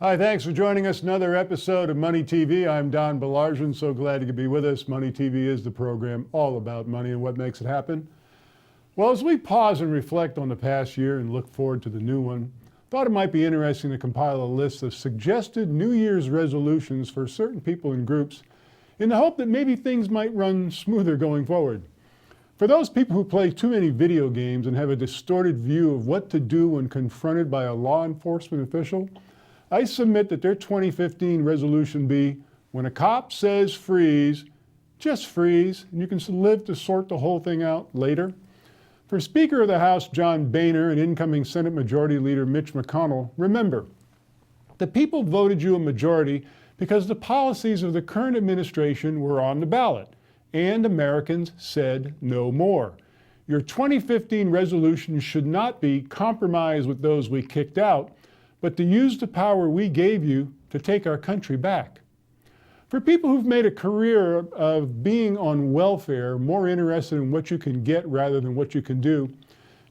Hi, thanks for joining us. Another episode of Money TV. I'm Don Baillargeon. So glad you could be with us. Money TV is the program all about money and what makes it happen. Well, as we pause and reflect on the past year and look forward to the new one, thought it might be interesting to compile a list of suggested New Year's resolutions for certain people and groups in the hope that maybe things might run smoother going forward. For those people who play too many video games and have a distorted view of what to do when confronted by a law enforcement official, I submit that their 2015 resolution be, when a cop says freeze, just freeze, and you can live to sort the whole thing out later. For Speaker of the House John Boehner and incoming Senate Majority Leader Mitch McConnell, remember, the people voted you a majority because the policies of the current administration were on the ballot, and Americans said no more. Your 2015 resolution should not be compromise with those we kicked out, but to use the power we gave you to take our country back. For people who've made a career of being on welfare, more interested in what you can get rather than what you can do,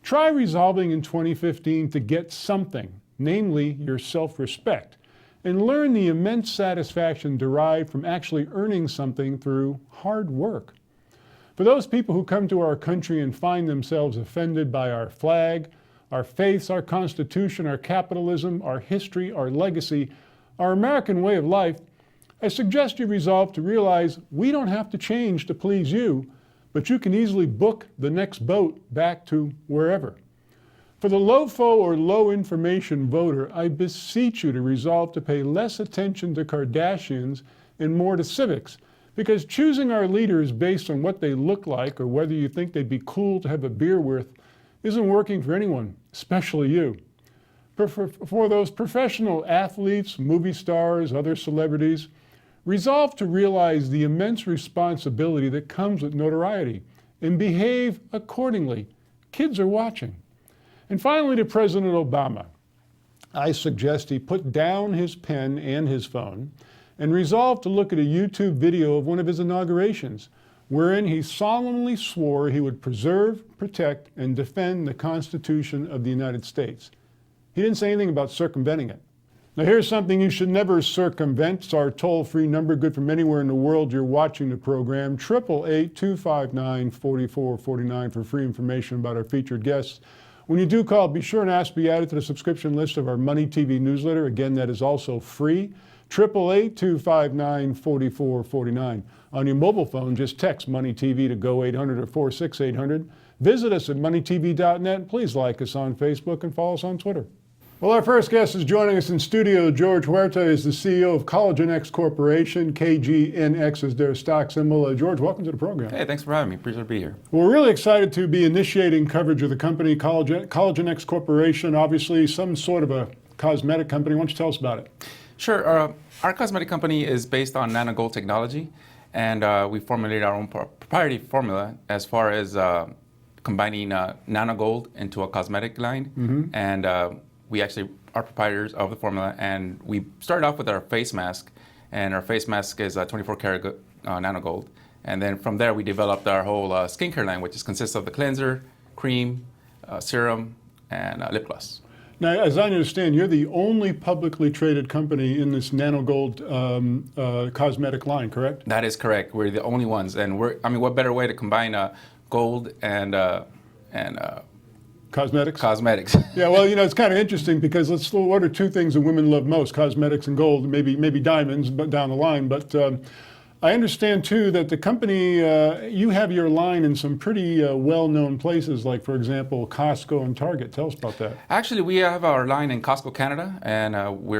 try resolving in 2015 to get something, namely your self-respect, and learn the immense satisfaction derived from actually earning something through hard work. For those people who come to our country and find themselves offended by our flag, our faiths, our Constitution, our capitalism, our history, our legacy, our American way of life, I suggest you resolve to realize we don't have to change to please you, but you can easily book the next boat back to wherever. For the low-fo or low-information voter, I beseech you to resolve to pay less attention to Kardashians and more to civics, because choosing our leaders based on what they look like or whether you think they'd be cool to have a beer with isn't working for anyone, especially you. For those professional athletes, movie stars, other celebrities, resolve to realize the immense responsibility that comes with notoriety and behave accordingly. Kids are watching. And finally, to President Obama, I suggest he put down his pen and his phone and resolve to look at a YouTube video of one of his inaugurations, wherein he solemnly swore he would preserve, protect, and defend the Constitution of the United States. He didn't say anything about circumventing it. Now here's something you should never circumvent. It's our toll-free number, good from anywhere in the world you're watching the program, 888-259-4449 for free information about our featured guests. When you do call, be sure and ask to be added to the subscription list of our Money TV newsletter. Again, that is also free. 888-259-4449. On your mobile phone, just text Money TV to go 800 or 46800. Visit us at moneytv.net. Please like us on Facebook and follow us on Twitter. Well, our first guest is joining us in studio. George Huerta is the CEO of Collagen X Corporation. KGNX is their stock symbol. George, welcome to the program. Hey, thanks for having me. Appreciate to be here. Well, we're really excited to be initiating coverage of the company, Collagen X Corporation, obviously some sort of a cosmetic company. Why don't you tell us about it? Sure. Our cosmetic company is based on nanogold technology, and we formulated our own proprietary formula as far as combining nanogold into a cosmetic line. Mm-hmm. And we actually are proprietors of the formula, and we started off with our face mask, and our face mask is 24 karat nanogold. And then from there, we developed our whole skincare line, which consists of the cleanser, cream, serum, and lip gloss. Now, as I understand, you're the only publicly traded company in this nanogold cosmetic line, correct? That is correct. We're the only ones, and what better way to combine gold and cosmetics? Cosmetics. Yeah, well, it's kind of interesting because what are two things that women love most? Cosmetics and gold, maybe diamonds, but down the line. But I understand too that the company, you have your line in some pretty well-known places, like for example, Costco and Target. Tell us about that. Actually, we have our line in Costco, Canada, and we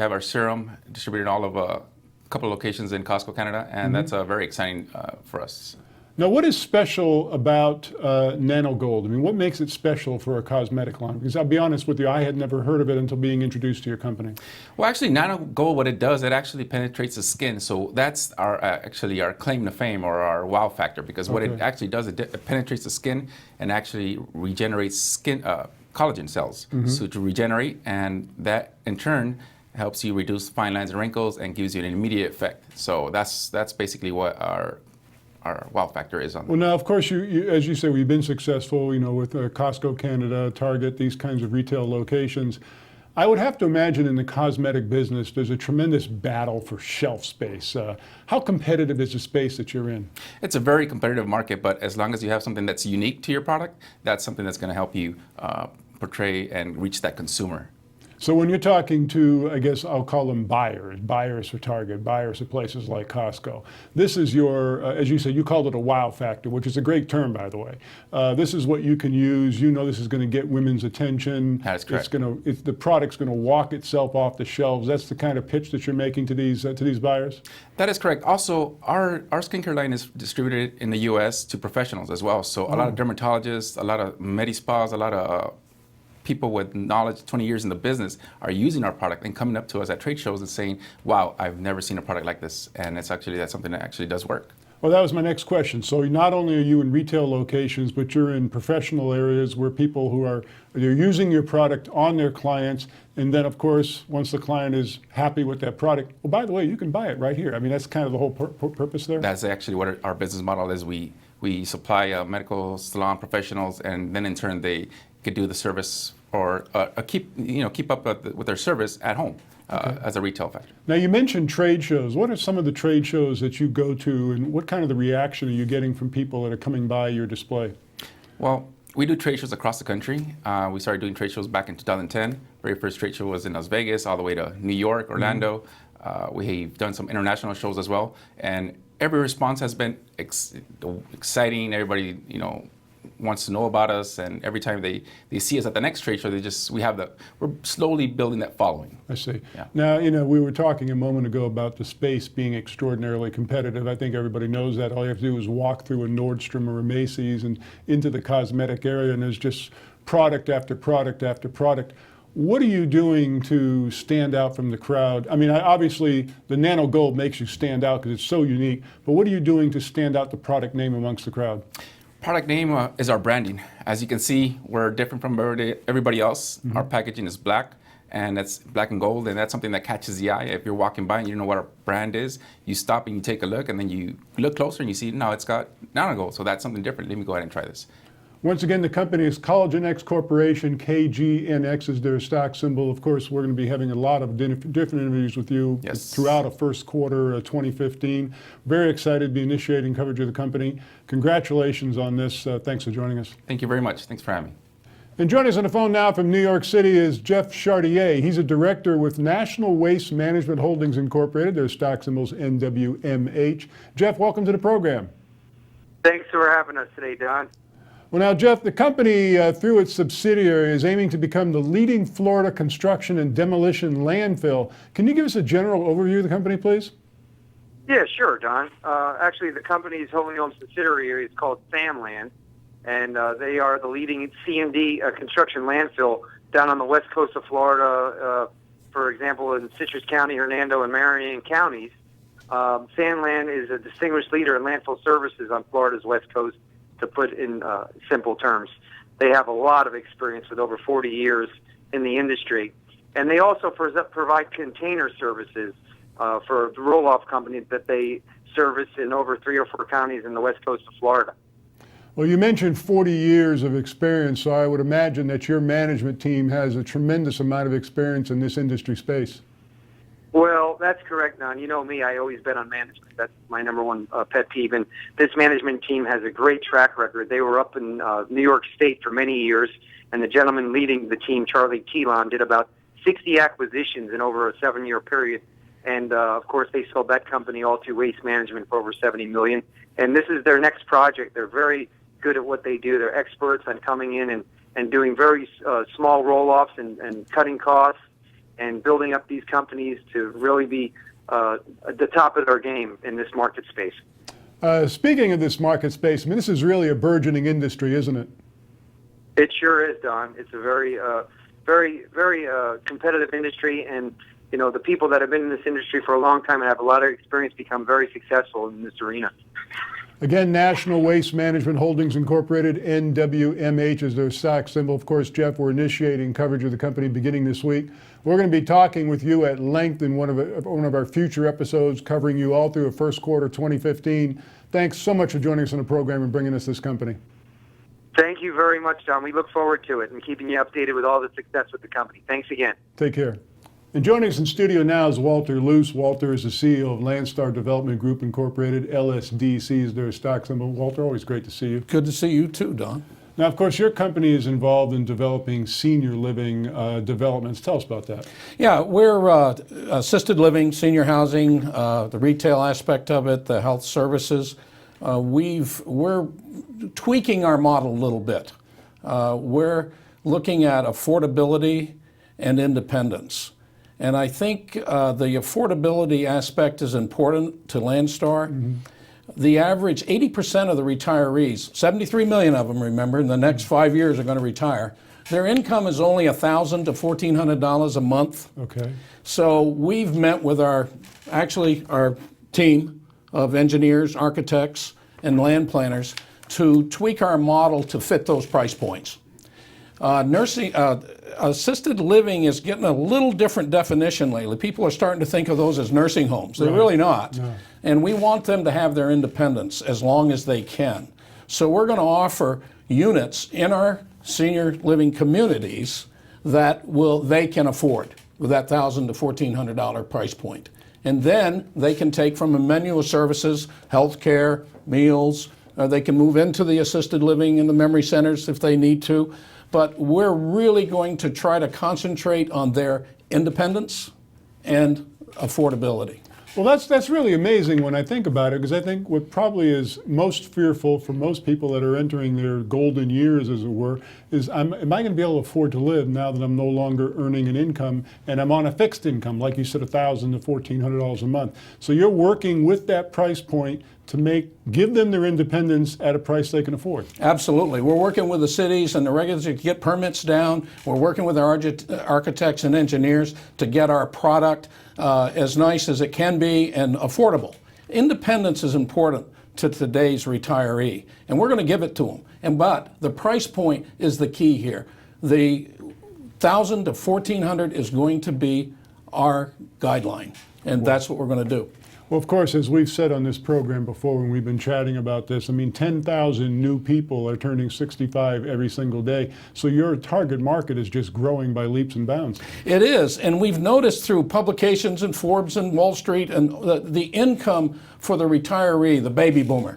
have our serum distributed in all of a couple of locations in Costco, Canada, and that's very exciting for us. Now, what is special about nanogold? I mean, what makes it special for a cosmetic line? Because I'll be honest with you, I had never heard of it until being introduced to your company. Well, actually, nanogold, what it does, it actually penetrates the skin. So that's our claim to fame or our wow factor, because what it actually does, it penetrates the skin and actually regenerates skin collagen cells. So to regenerate, and that in turn helps you reduce fine lines and wrinkles and gives you an immediate effect. So that's basically what our wow factor is on. Well, now, of course, you as you say, we've been successful, with Costco Canada, Target, these kinds of retail locations. I would have to imagine in the cosmetic business, there's a tremendous battle for shelf space. How competitive is the space that you're in? It's a very competitive market, but as long as you have something that's unique to your product, that's something that's going to help you portray and reach that consumer. So when you're talking to, I guess I'll call them buyers for Target, buyers at places like Costco, this is your, as you said, you called it a wow factor, which is a great term, by the way. This is what you can use. You know this is going to get women's attention. That is correct. The product's going to walk itself off the shelves. That's the kind of pitch that you're making to these buyers? That is correct. Also, our skincare line is distributed in the U.S. to professionals as well. So a lot of dermatologists, a lot of med spas, a lot of people with knowledge, 20 years in the business, are using our product and coming up to us at trade shows and saying, wow, I've never seen a product like this. And that's something that actually does work. Well, that was my next question. So not only are you in retail locations, but you're in professional areas where people they're using your product on their clients. And then, of course, once the client is happy with that product, well, by the way, you can buy it right here. I mean, that's kind of the whole purpose there. That's actually what our business model is. We supply medical salon professionals, and then in turn they could do the service or keep up with their service at home as a retail factor. Now you mentioned trade shows. What are some of the trade shows that you go to, and what kind of the reaction are you getting from people that are coming by your display? Well, we do trade shows across the country. We started doing trade shows back in 2010. Very first trade show was in Las Vegas, all the way to New York, Orlando. We've done some international shows as well, and every response has been exciting. Everybody, wants to know about us, and every time they see us at the next trade show, we're slowly building that following. I see. Yeah. Now, we were talking a moment ago about the space being extraordinarily competitive. I think everybody knows that. All you have to do is walk through a Nordstrom or a Macy's and into the cosmetic area, and there's just product after product after product. What are you doing to stand out from the crowd? I mean, obviously, the Nano Gold makes you stand out because it's so unique, but what are you doing to stand out the product name amongst the crowd? Product name is our branding. As you can see, we're different from everybody else. Our packaging is black, and that's black and gold, and that's something that catches the eye. If you're walking by and you don't know what our brand is, you stop and you take a look, and then you look closer and you see, no, it's got Nano Gold, so that's something different. Let me go ahead and try this. Once again, the company is Collagen X Corporation. KGNX is their stock symbol. Of course, we're going to be having a lot of different interviews with you throughout the first quarter 2015. Very excited to be initiating coverage of the company. Congratulations on this. Thanks for joining us. Thank you very much. Thanks for having me. And joining us on the phone now from New York City is Jeff Chartier. He's a director with National Waste Management Holdings Incorporated. Their stock symbol's NWMH. Jeff, welcome to the program. Thanks for having us today, Don. Well, now, Jeff, the company, through its subsidiary, is aiming to become the leading Florida construction and demolition landfill. Can you give us a general overview of the company, please? Yeah, sure, Don. Actually, the company's wholly owned subsidiary is called Samland, and they are the leading C&D construction landfill down on the west coast of Florida, for example, in Citrus County, Hernando, and Marion counties. Samland is a distinguished leader in landfill services on Florida's west coast. To put in simple terms, they have a lot of experience with over 40 years in the industry, and they also provide container services for roll-off companies that they service in over 3 or 4 counties in the west coast of Florida. Well, you mentioned 40 years of experience, so I would imagine that your management team has a tremendous amount of experience in this industry space. Well, that's correct, Don. You know me, I always bet on management. That's my number one pet peeve. And this management team has a great track record. They were up in New York State for many years, and the gentleman leading the team, Charlie Telon, did about 60 acquisitions in over a 7-year period. And, of course, they sold that company all to Waste Management for over $70 million. And this is their next project. They're very good at what they do. They're experts on coming in and doing very small roll-offs and cutting costs, and building up these companies to really be at the top of their game in this market space. Speaking of this market space, I mean, this is really a burgeoning industry, isn't it? It sure is, Don. It's a very, very competitive industry, and the people that have been in this industry for a long time and have a lot of experience become very successful in this arena. Again, National Waste Management Holdings Incorporated, NWMH is their stock symbol. Of course, Jeff, we're initiating coverage of the company beginning this week. We're going to be talking with you at length in one of our future episodes, covering you all through the first quarter 2015. Thanks so much for joining us on the program and bringing us this company. Thank Thank you very much, Don. We look forward to it and keeping you updated with all the success with the company. Thanks again. Take care. And joining us in studio now is Walter Luce. Walter is the CEO of Landstar Development Group Incorporated. LSDC is their stock symbol. Walter, always great to see you. Good to see you too, Don. Now, of course, your company is involved in developing senior living developments. Tell us about that. Yeah, we're assisted living, senior housing, the retail aspect of it, the health services. We're tweaking our model a little bit. We're looking at affordability and independence. And I think the affordability aspect is important to Landstar. Mm-hmm. The average, 80% of the retirees, 73 million of them, remember, in the next 5 years are going to retire. Their income is only $1,000 to $1,400 a month. Okay. So we've met with our team of engineers, architects, and land planners to tweak our model to fit those price points. Assisted living is getting a little different definition lately. People are starting to think of those as nursing homes. They're really not. No. And we want them to have their independence as long as they can. So we're going to offer units in our senior living communities that they can afford with that $1,000 to $1,400 price point. And then they can take from a menu of services, health care, meals, they can move into the assisted living in the memory centers if they need to. But we're really going to try to concentrate on their independence and affordability. Well, that's really amazing when I think about it, because I think what probably is most fearful for most people that are entering their golden years, as it were, is am I going to be able to afford to live now that I'm no longer earning an income and I'm on a fixed income, like you said, $1,000 to $1,400 a month. So you're working with that price point to give them their independence at a price they can afford. Absolutely. We're working with the cities and the regulators to get permits down. We're working with our architects and engineers to get our product as nice as it can be and affordable. Independence is important to today's retiree, and we're going to give it to them. But the price point is the key here. The $1,000 to $1,400 is going to be our guideline, and that's what we're going to do. Well, of course, as we've said on this program before when we've been chatting about this, 10,000 new people are turning 65 every single day. So your target market is just growing by leaps and bounds. It is, and we've noticed through publications in Forbes and Wall Street and the income for the retiree, the baby boomer,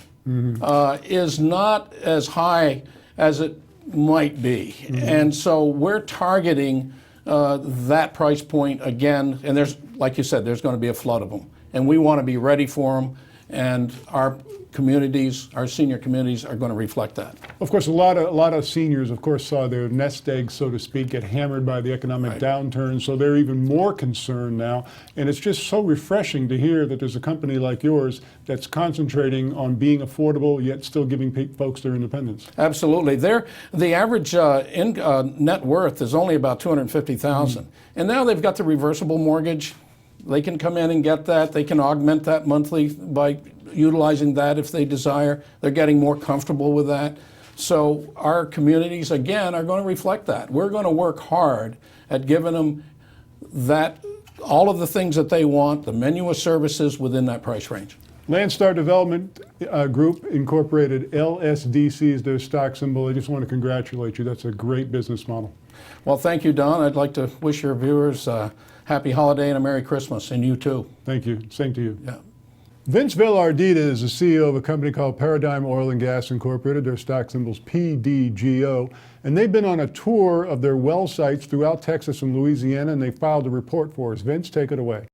is not as high as it might be. Mm-hmm. And so we're targeting that price point again, and like you said, there's going to be a flood of them. And we want to be ready for them, and our communities, our senior communities, are going to reflect that. Of course, a lot of seniors, of course, saw their nest egg, so to speak, get hammered by the economic downturn, so they're even more concerned now. And it's just so refreshing to hear that there's a company like yours that's concentrating on being affordable, yet still giving folks their independence. Absolutely. The average net worth is only about $250,000, and now they've got the reversible mortgage. They can come in and get that. They can augment that monthly by utilizing that if they desire. They're getting more comfortable with that. So our communities, again, are going to reflect that. We're going to work hard at giving them all of the things that they want, the menu of services within that price range. Landstar Development Group Incorporated, LSDC is their stock symbol. I just want to congratulate you. That's a great business model. Well, thank you, Don. I'd like to wish your viewers happy holiday and a Merry Christmas, and you too. Thank you. Same to you. Yeah. Vince Villardita is the CEO of a company called Paradigm Oil and Gas Incorporated. Their stock symbol's PDGO. And they've been on a tour of their well sites throughout Texas and Louisiana, and they filed a report for us. Vince, take it away.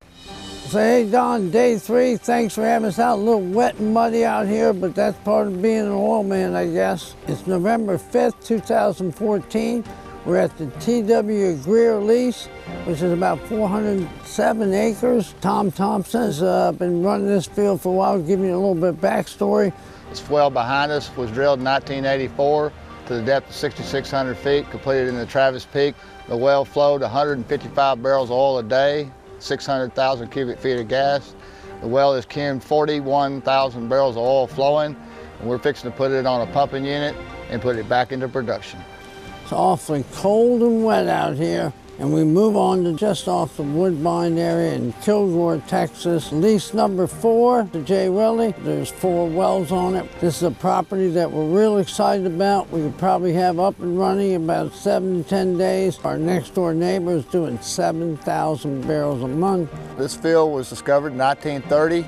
So, hey, Don, day 3. Thanks for having us out. A little wet and muddy out here, but that's part of being an oil man, I guess. It's November 5th, 2014. We're at the T.W. Greer lease, which is about 407 acres. Tom Thompson has been running this field for a while. I'll give you a little bit of backstory. This well behind us was drilled in 1984 to the depth of 6,600 feet, completed in the Travis Peak. The well flowed 155 barrels of oil a day, 600,000 cubic feet of gas. The well is carrying 41,000 barrels of oil flowing, and we're fixing to put it on a pumping unit and put it back into production. It's awfully cold and wet out here. and we move on to just off the Woodbine area in Kilgore, Texas. Lease number 4 to Jay Willie. There's 4 wells on it. This is a property that we're real excited about. We could probably have up and running in about 7 to 10 days. Our next door neighbor is doing 7,000 barrels a month. This field was discovered in 1930.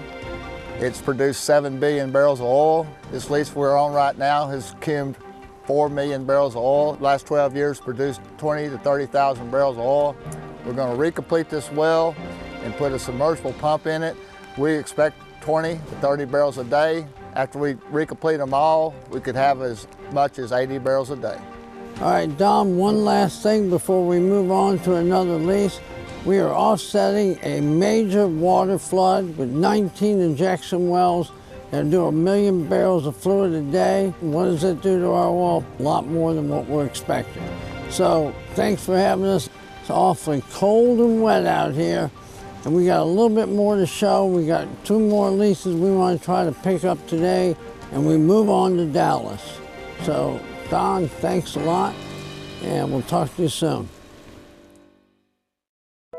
It's produced 7 billion barrels of oil. This lease we're on right now has cummed 4 million barrels of oil. The last 12 years produced 20 to 30,000 barrels of oil. We're going to recomplete this well and put a submersible pump in it. We expect 20 to 30 barrels a day. After we recomplete them all, we could have as much as 80 barrels a day. All right, Dom, one last thing before we move on to another lease. We are offsetting a major water flood with 19 injection wells that do 1 million barrels of fluid a day. What does it do to our oil? A lot more than what we're expecting. So thanks for having us. It's awfully cold and wet out here, and we got a little bit more to show. We got 2 more leases we want to try to pick up today, and we move on to Dallas. So Don, thanks a lot, and we'll talk to you soon.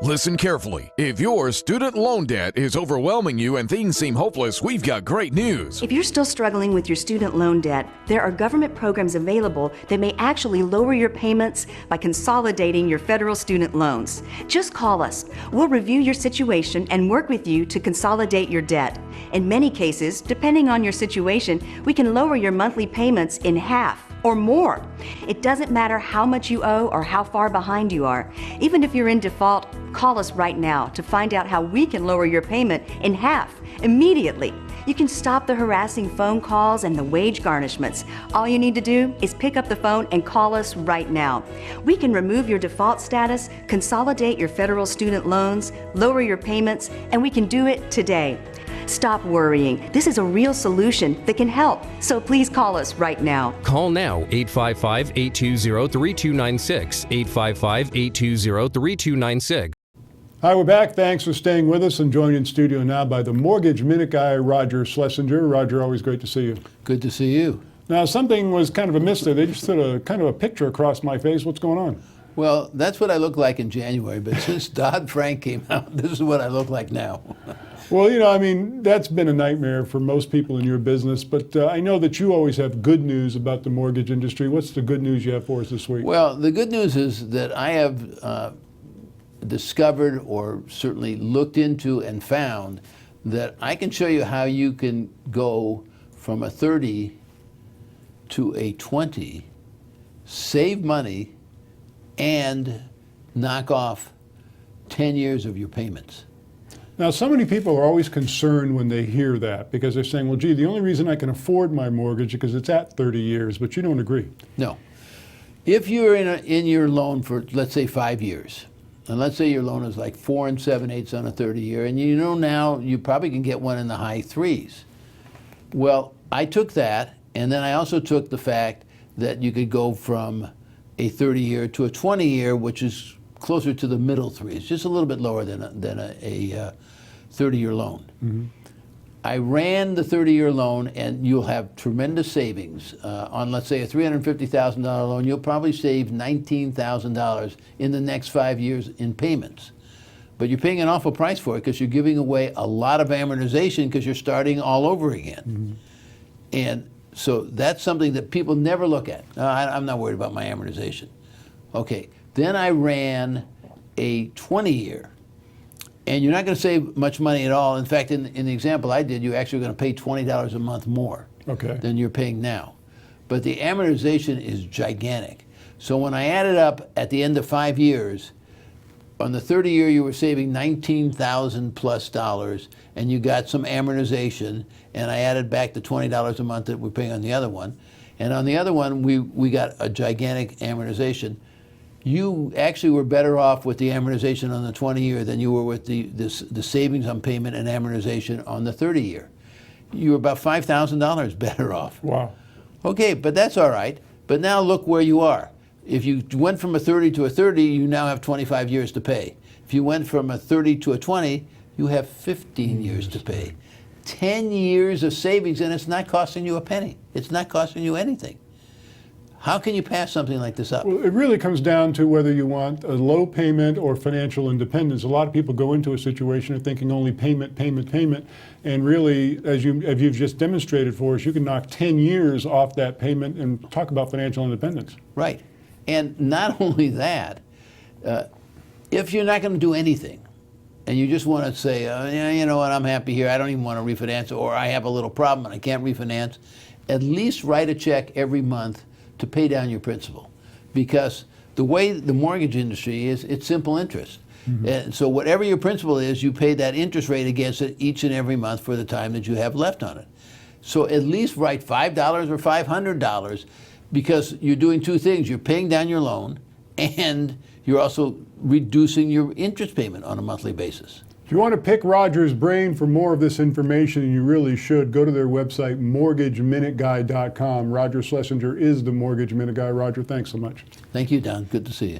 Listen carefully. If your student loan debt is overwhelming you and things seem hopeless, we've got great news. If you're still struggling with your student loan debt, there are government programs available that may actually lower your payments by consolidating your federal student loans. Just call us. We'll review your situation and work with you to consolidate your debt. In many cases, depending on your situation, we can lower your monthly payments in half or more. It doesn't matter how much you owe or how far behind you are. Even if you're in default, call us right now to find out how we can lower your payment in half immediately. You can stop the harassing phone calls and the wage garnishments. All you need to do is pick up the phone and call us right now. We can remove your default status, consolidate your federal student loans, lower your payments, and we can do it today. Stop worrying. This is a real solution that can help. So please call us right now. Call now, 855-820-3296, 855-820-3296. Hi, we're back. Thanks for staying with us and joined in studio now by the Mortgage Minute guy, Roger Schlesinger. Roger, always great to see you. Good to see you. Now, something was kind of a miss there. They just put a kind of a picture across my face. What's going on? Well, that's what I look like in January, but since Dodd-Frank came out, this is what I look like now. Well, you know, I mean, that's been a nightmare for most people in your business, but I know that you always have good news about the mortgage industry. What's the good news you have for us this week? Well, the good news is that I have discovered, or certainly looked into and found, that I can show you how you can go from a 30 to a 20, save money, and knock off 10 years of your payments. Now, so many people are always concerned when they hear that because they're saying, well, gee, the only reason I can afford my mortgage is because it's at 30 years, but you don't agree. No. If you're in your loan for, let's say, 5 years, and let's say your loan is like 4 7/8 on a 30-year, and you know now you probably can get one in the high 3s. Well, I took that, and then I also took the fact that you could go from a 30-year to a 20-year, which is closer to the middle 3s, just a little bit lower than a 30-year loan. Mm-hmm. I ran the 30-year loan, and you'll have tremendous savings. On, let's say, a $350,000 loan, you'll probably save $19,000 in the next 5 years in payments. But you're paying an awful price for it because you're giving away a lot of amortization because you're starting all over again. Mm-hmm. And so that's something that people never look at. I'm not worried about my amortization. Okay, then I ran a 20-year. And you're not going to save much money at all. In fact, in the example I did, you're actually going to pay $20 a month more than you're paying now. But the amortization is gigantic. So when I added up at the end of 5 years, on the 30-year you were saving $19,000 plus, and you got some amortization, and I added back the $20 a month that we're paying on the other one. And on the other one, we got a gigantic amortization. You actually were better off with the amortization on the 20-year than you were with the savings on payment and amortization on the 30-year. You were about $5,000 better off. Wow. Okay, but that's all right. But now look where you are. If you went from a 30 to a 30, you now have 25 years to pay. If you went from a 30 to a 20, you have 15 years to pay. 10 years of savings, and it's not costing you a penny. It's not costing you anything. How can you pass something like this up? Well, it really comes down to whether you want a low payment or financial independence. A lot of people go into a situation of thinking only payment, payment, payment, and really, as you've just demonstrated for us, you can knock 10 years off that payment and talk about financial independence. Right. And not only that, if you're not going to do anything, and you just want to say, yeah, you know what, I'm happy here, I don't even want to refinance, or I have a little problem and I can't refinance, at least write a check every month to pay down your principal. Because the way the mortgage industry is, it's simple interest. And so whatever your principal is, you pay that interest rate against it each and every month for the time that you have left on it. So at least write $5 or $500, because you're doing two things. You're paying down your loan, and you're also reducing your interest payment on a monthly basis. If you want to pick Roger's brain for more of this information, and you really should, go to their website, mortgageminuteguy.com. Roger Schlesinger is the Mortgage Minute Guy. Roger, thanks so much. Thank you, Don. Good to see you.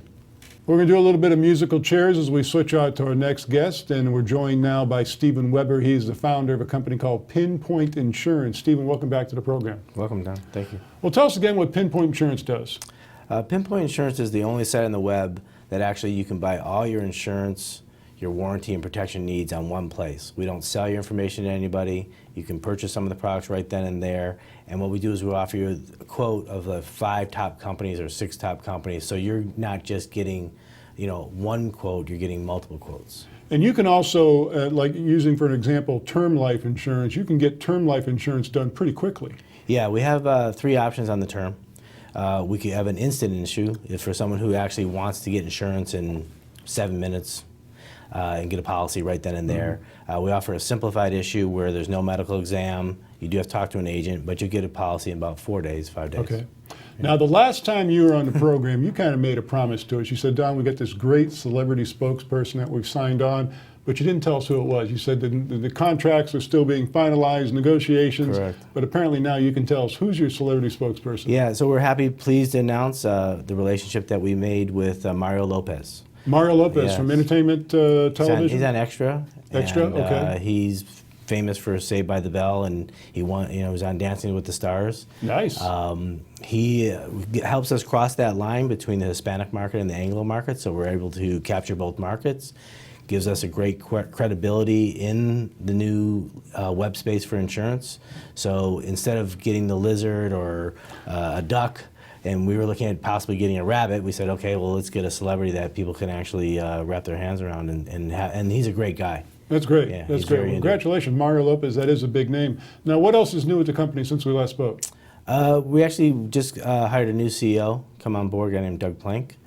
We're going to do a little bit of musical chairs as we switch out to our next guest, and we're joined now by Stephen Weber. He's the founder of a company called Pinpoint Insurance. Stephen, welcome back to the program. Welcome, Don. Thank you. Well, tell us again what Pinpoint Insurance does. Pinpoint Insurance is the only site on the web that actually you can buy all your insurance, your warranty and protection needs on one place. We don't sell your information to anybody. You can purchase some of the products right then and there. And what we do is we offer you a quote of the 5 top companies or 6 top companies. So you're not just getting, one quote, you're getting multiple quotes. And you can also, like using for an example, term life insurance, you can get term life insurance done pretty quickly. Yeah, we have 3 options on the term. We could have an instant issue for someone who actually wants to get insurance in 7 minutes. And get a policy right then and there. We offer a simplified issue where there's no medical exam. You do have to talk to an agent, but you get a policy in about 4 days, 5 days. Okay. Now, the last time you were on the program, you kind of made a promise to us. You said, Don, we got this great celebrity spokesperson that we've signed on, but you didn't tell us who it was. You said that the contracts are still being finalized, negotiations. Correct. But apparently now you can tell us who's your celebrity spokesperson. Yeah, so we're pleased to announce the relationship that we made with Mario Lopez. Mario Lopez, Yes. from Entertainment Television? He's on Extra. Extra, and, okay. He's famous for Saved by the Bell, and he was on Dancing with the Stars. Nice. He helps us cross that line between the Hispanic market and the Anglo market, so we're able to capture both markets. Gives us a great credibility in the new web space for insurance. So instead of getting the lizard or a duck, and we were looking at possibly getting a rabbit, we said, okay, well, let's get a celebrity that people can actually wrap their hands around, and he's a great guy. That's great. Yeah, That's he's great. very Well, into congratulations, Mario Lopez. That is a big name. Now, what else is new with the company since we last spoke? We actually just hired a new CEO come on board, a guy named Doug Plank.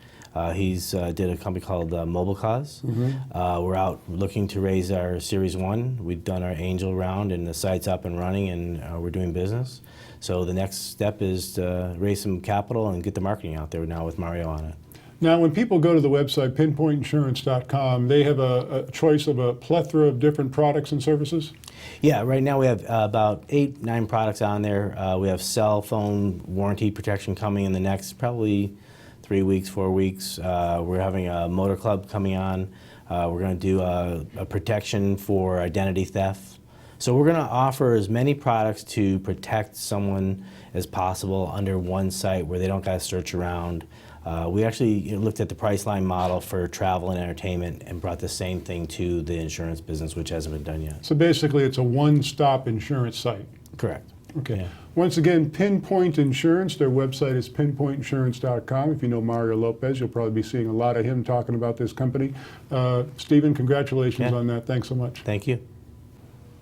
He's did a company called Mobile Cause. We're out looking to raise our Series 1. We've done our angel round, and the site's up and running, and we're doing business. So the next step is to raise some capital and get the marketing out there now with Mario on it. Now, when people go to the website, pinpointinsurance.com, they have a choice of a plethora of different products and services? Yeah, right now we have about 8, 9 products on there. We have cell phone warranty protection coming in the next probably 3 weeks, 4 weeks. We're having a motor club coming on. We're going to do a protection for identity theft. So we're going to offer as many products to protect someone as possible under one site where they don't got to search around. We actually looked at the Priceline model for travel and entertainment and brought the same thing to the insurance business, which hasn't been done yet. So basically, it's a one-stop insurance site. Correct. Okay. Yeah. Once again, Pinpoint Insurance, their website is pinpointinsurance.com. If you know Mario Lopez, you'll probably be seeing a lot of him talking about this company. Stephen, congratulations on that. Thanks so much. Thank you.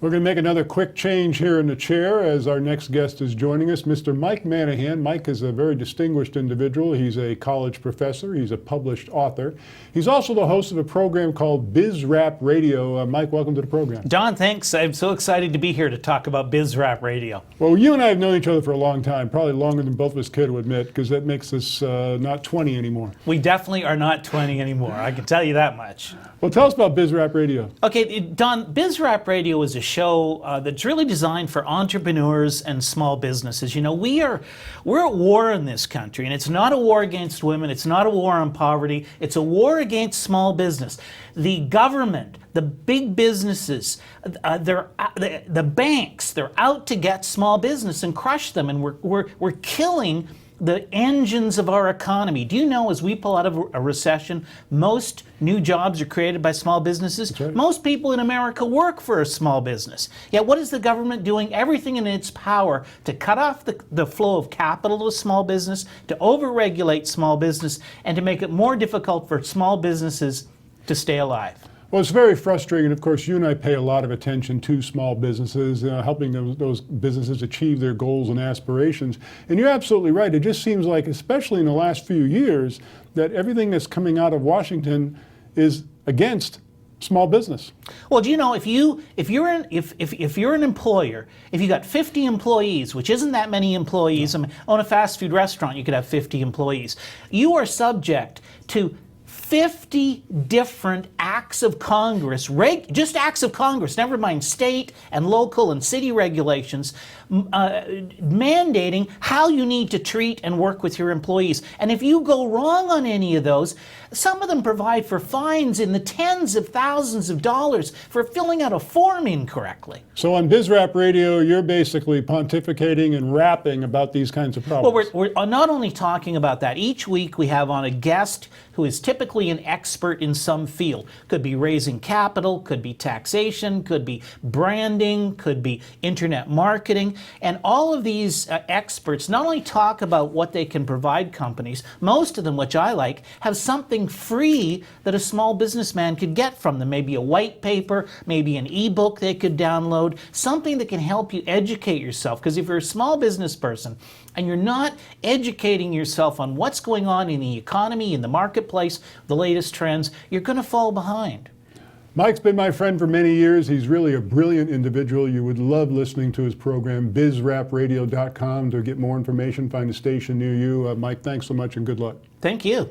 We're going to make another quick change here in the chair as our next guest is joining us, Mr. Mike Manahan. Mike is a very distinguished individual. He's a college professor. He's a published author. He's also the host of a program called Biz Rap Radio. Mike, welcome to the program. Don, thanks. I'm so excited to be here to talk about Biz Rap Radio. Well, you and I have known each other for a long time, probably longer than both of us care to admit, because that makes us not 20 anymore. We definitely are not 20 anymore. I can tell you that much. Well, tell us about Biz Rap Radio. Okay, Don, Biz Rap Radio is a show that's really designed for entrepreneurs and small businesses. You know, we're at war in this country, and it's not a war against women, it's not a war on poverty, it's a war against small business. The government, the big businesses, the banks, they're out to get small business and crush them, and we're killing the engines of our economy. Do you know, as we pull out of a recession, most new jobs are created by small businesses? Right. Most people in America work for a small business. Yet what is the government doing? Everything in its power to cut off the flow of capital to small business, to overregulate small business, and to make it more difficult for small businesses to stay alive. Well, it's very frustrating. Of course, you and I pay a lot of attention to small businesses, helping those businesses achieve their goals and aspirations. And you're absolutely right. It just seems like, especially in the last few years, that everything that's coming out of Washington is against small business. Well, do you know, if you're an employer, if you got 50 employees, which isn't that many employees, I mean, on a fast food restaurant you could have 50 employees, you are subject to 50 different acts of Congress, just acts of Congress, never mind state and local and city regulations, mandating how you need to treat and work with your employees. And if you go wrong on any of those, some of them provide for fines in the tens of thousands of dollars for filling out a form incorrectly. So on BizRap Radio, you're basically pontificating and rapping about these kinds of problems. Well, we're not only talking about that. Each week we have on a guest who is typically an expert in some field. Could be raising capital, could be taxation, could be branding, could be internet marketing. And all of these experts not only talk about what they can provide companies, most of them, which I like, have something free that a small businessman could get from them. Maybe a white paper, maybe an ebook they could download, something that can help you educate yourself. Because if you're a small business person and you're not educating yourself on what's going on in the economy, in the marketplace, the latest trends, you're going to fall behind. Mike's been my friend for many years. He's really a brilliant individual. You would love listening to his program, bizrapradio.com, to get more information, find a station near you. Mike, thanks so much and good luck. Thank you.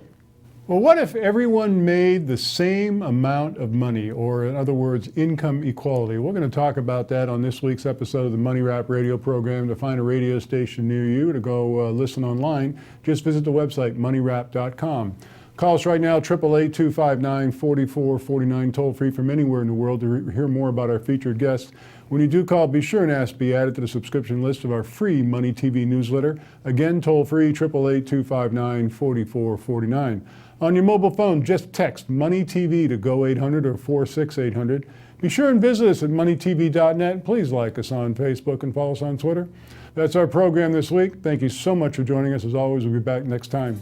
Well, what if everyone made the same amount of money, or in other words, income equality? We're going to talk about that on this week's episode of the Money Rap radio program. To find a radio station near you, to go listen online, just visit the website, moneyrap.com. Call us right now, 888-259-4449, toll free from anywhere in the world to hear more about our featured guests. When you do call, be sure and ask to be added to the subscription list of our free Money TV newsletter. Again, toll free, 888-259-4449. On your mobile phone, just text Money TV to go 800 or 46800. Be sure and visit us at moneytv.net. Please like us on Facebook and follow us on Twitter. That's our program this week. Thank you so much for joining us. As always, we'll be back next time.